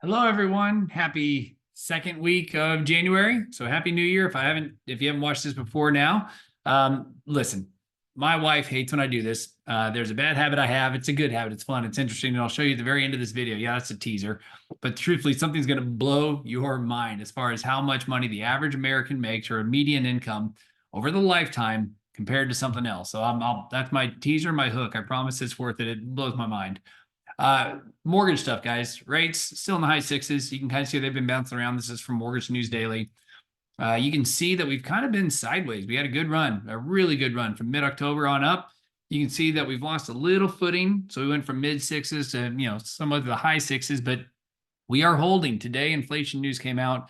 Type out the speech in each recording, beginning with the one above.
Hello, everyone. Happy second week of January. So happy New Year. If you haven't watched this before now, listen, my wife hates when I do this. There's a bad habit I have. It's a good habit. It's fun. It's interesting. And I'll show you at the very end of this video. Yeah, that's a teaser. But truthfully, something's going to blow your mind as far as how much money the average American makes or a median income over the lifetime compared to something else. So that's my teaser, my hook. I promise it's worth it. It blows my mind. Mortgage stuff, guys. Rates still in the high sixes. You can kind of see they've been bouncing around. This is from Mortgage News Daily. You can see that we've kind of been sideways. We had a good run, a really good run from mid-October on up. You can see that we've lost a little footing. So we went from mid sixes to, some of the high sixes, but we are holding. Today, inflation news came out,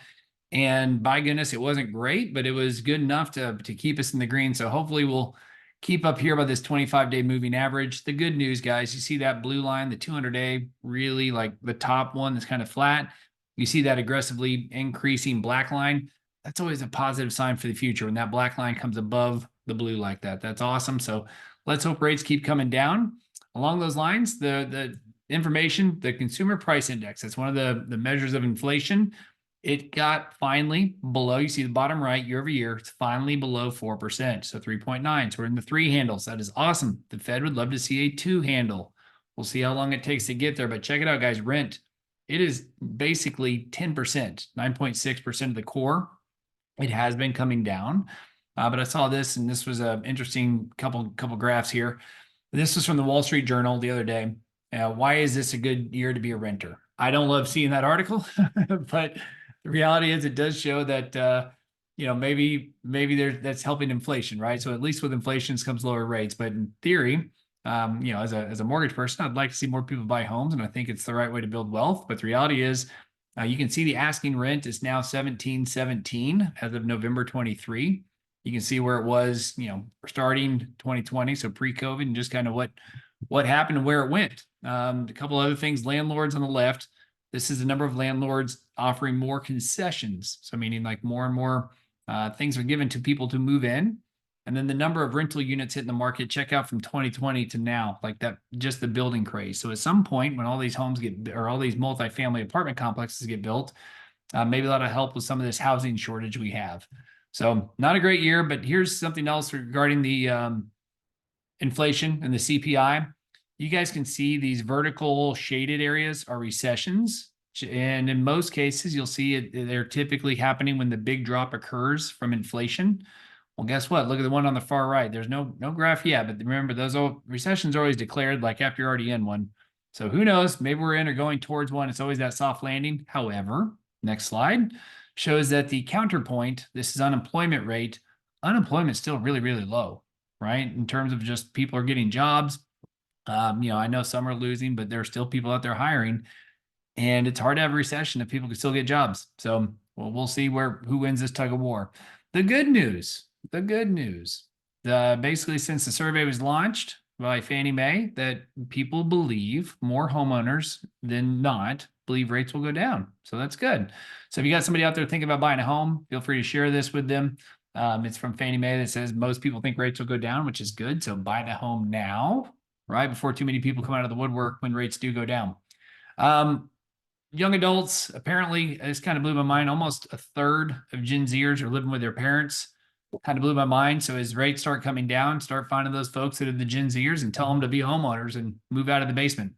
and by goodness, it wasn't great, but it was good enough to keep us in the green. So hopefully we'll keep up here by this 25-day moving average. The good news, guys, you see that blue line, the 200-day, really like the top one that's kind of flat. You see that aggressively increasing black line. That's always a positive sign for the future when that black line comes above the blue like that. That's awesome. So let's hope rates keep coming down. Along those lines, the information, the consumer price index, that's one of the measures of inflation. It got finally below, you see the bottom right, year over year, it's finally below 4%. So 3.9. So we're in the three handles. That is awesome. The Fed would love to see a two handle. We'll see how long it takes to get there, but check it out, guys. Rent, it is basically 10%, 9.6% of the core. It has been coming down. But I saw this, and this was an interesting couple graphs here. This was from the Wall Street Journal the other day. Why is this a good year to be a renter? I don't love seeing that article, but the reality is it does show that maybe that's helping inflation, right? So at least with inflation comes lower rates. But in theory, as a mortgage person, I'd like to see more people buy homes, and I think it's the right way to build wealth. But the reality is, you can see the asking rent is now 1717 as of November 23. You can see where it was, starting 2020, so pre-COVID, and just kind of what happened and where it went. A couple other things, landlords on the left. This is the number of landlords offering more concessions. So meaning like more and more things are given to people to move in. And then the number of rental units hitting the market, check out from 2020 to now, like that, just the building craze. So at some point when all these homes or all these multifamily apartment complexes get built, maybe that'll help with some of this housing shortage we have. So not a great year, but here's something else regarding the inflation and the CPI. You guys can see these vertical shaded areas are recessions. And in most cases, you'll see they're typically happening when the big drop occurs from inflation. Well, guess what? Look at the one on the far right. There's no graph yet, but remember, those recessions are always declared like after you're already in one. So who knows? Maybe we're in or going towards one. It's always that soft landing. However, next slide shows that the counterpoint, this is unemployment rate. Unemployment's still really, really low, right? In terms of just people are getting jobs. I know some are losing, but there are still people out there hiring. And it's hard to have a recession if people can still get jobs. So we'll see who wins this tug of war. The good news, basically since the survey was launched by Fannie Mae, that people believe, more homeowners than not, believe rates will go down. So that's good. So if you got somebody out there thinking about buying a home, feel free to share this with them. It's from Fannie Mae that says most people think rates will go down, which is good. So buy the home now, right? Before too many people come out of the woodwork when rates do go down. Young adults, apparently, this kind of blew my mind. Almost a third of Gen Zers are living with their parents. Kind of blew my mind. So as rates start coming down, start finding those folks that are the Gen Zers and tell them to be homeowners and move out of the basement.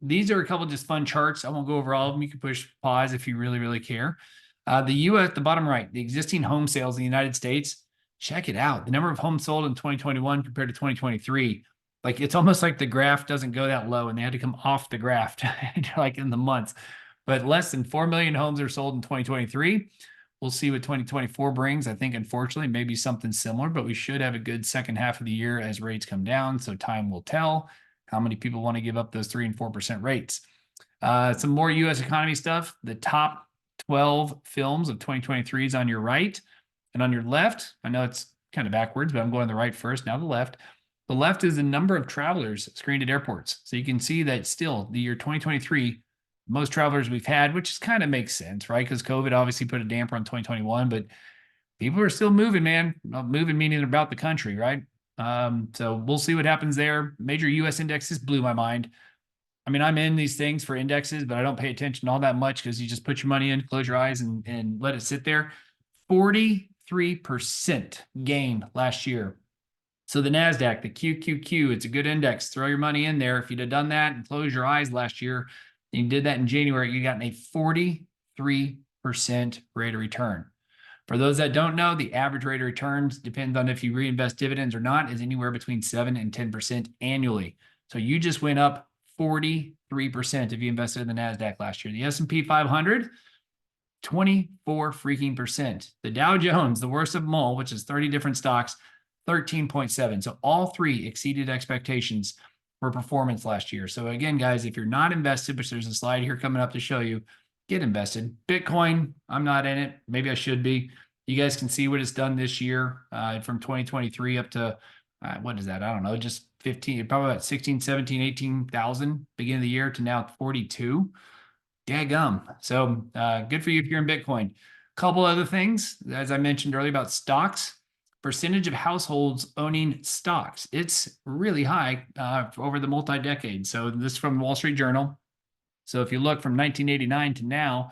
These are a couple just fun charts. I won't go over all of them. You can push pause if you really, really care. The U.S., the bottom right, the existing home sales in the United States, check it out. The number of homes sold in 2021 compared to 2023. Like it's almost like the graph doesn't go that low and they had to come off the graph like in the months. But less than 4 million homes are sold in 2023. We'll see what 2024 brings. I think, unfortunately, maybe something similar, but we should have a good second half of the year as rates come down. So time will tell how many people want to give up those 3 and 4% rates. Some more U.S. economy stuff. The top 12 films of 2023 is on your right. And on your left, I know it's kind of backwards, but I'm going the right first, now the left. The left is the number of travelers screened at airports. So you can see that still the year 2023, most travelers we've had, which kind of makes sense, right? Because COVID obviously put a damper on 2021, but people are still moving, man. Moving meaning about the country, right? So we'll see what happens there. Major U.S. indexes blew my mind. I mean, I'm in these things for indexes, but I don't pay attention all that much because you just put your money in, close your eyes, and let it sit there. 43% gain last year. So the NASDAQ, the QQQ, it's a good index. Throw your money in there. If you'd have done that and closed your eyes last year, and you did that in January, you got a 43% rate of return. For those that don't know, the average rate of returns, depends on if you reinvest dividends or not, is anywhere between 7 and 10% annually. So you just went up 43% if you invested in the NASDAQ last year. The S&P 500, 24 freaking percent. The Dow Jones, the worst of them all, which is 30 different stocks, 13.7. So all three exceeded expectations for performance last year. So again, guys, if you're not invested, which there's a slide here coming up to show you, get invested. Bitcoin, I'm not in it. Maybe I should be. You guys can see what it's done this year from 2023 up to, what is that? I don't know, just 15, probably about 16, 17, 18,000 beginning of the year to now 42. Daggum. So good for you if you're in Bitcoin. Couple other things, as I mentioned earlier about stocks, percentage of households owning stocks. It's really high over the multi-decade. So this is from Wall Street Journal. So if you look from 1989 to now,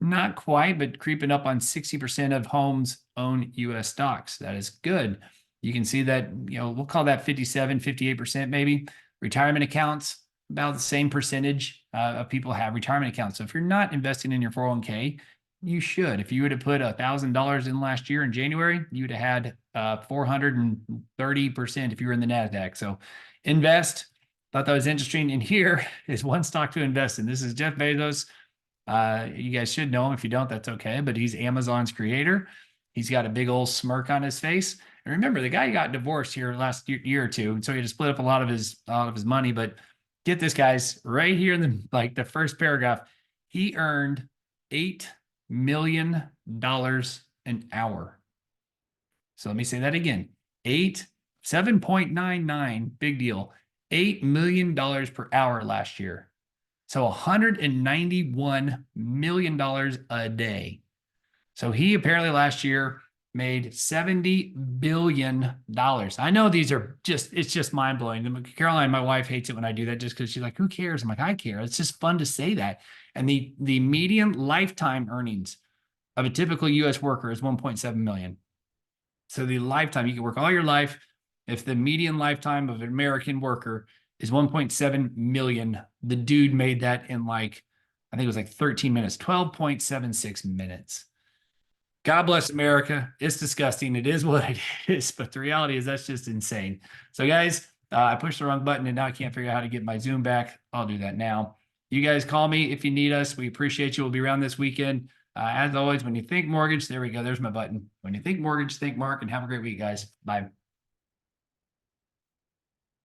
not quite, but creeping up on 60% of homes own U.S. stocks. That is good. You can see that, we'll call that 57, 58% maybe. Retirement accounts, about the same percentage of people have retirement accounts. So if you're not investing in your 401k, you should. If you would have put $1,000 in last year in January, you'd have had 430% if you were in the NASDAQ. So invest. Thought that was interesting. And here is one stock to invest in. This is Jeff Bezos. You guys should know him. If you don't, that's okay. But he's Amazon's creator. He's got a big old smirk on his face. And remember, the guy got divorced here last year or two, and so he had to split up a lot of his money. But get this, guys, right here in the first paragraph, he earned $8 million an hour. So let me say that again. 7.99, big deal. $8 million per hour last year. So $191 million a day. So he apparently last year made $70 billion. I know these are it's just mind blowing. Caroline, my wife, hates it when I do that just because she's like, who cares? I'm like, I care. It's just fun to say that. And the median lifetime earnings of a typical U.S. worker is 1.7 million. So the lifetime, you can work all your life. If the median lifetime of an American worker is 1.7 million, the dude made that in I think it was 13 minutes, 12.76 minutes. God bless America. It's disgusting. It is what it is. But the reality is that's just insane. So guys, I pushed the wrong button and now I can't figure out how to get my Zoom back. I'll do that now. You guys call me if you need us. We appreciate you. We'll be around this weekend. As always, when you think mortgage, there we go. There's my button. When you think mortgage, think Mark, and have a great week, guys. Bye.